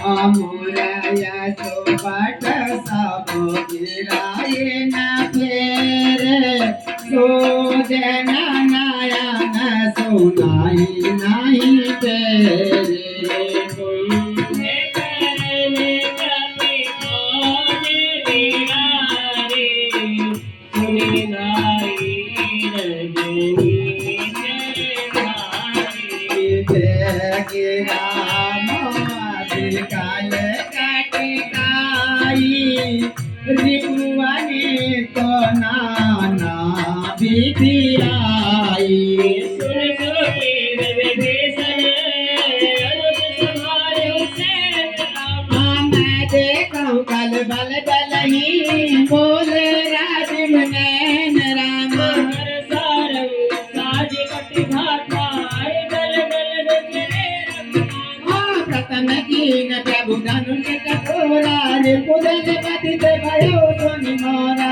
अमोराया सोपाट सबो गिराए ना फेरे सोजना नायन सुनाई नहीं तेरे काल काटिकाई रिपुआनी तो नाना विधियाई सुन सुन विभीषण मैं देखूं कल बल दलही बोले राजीव नैन राम सारंग साज कटि घाटा प्रथम कीन प्रभु धनुष कठोरा रे पुदल बदित भयो सोनि मोरा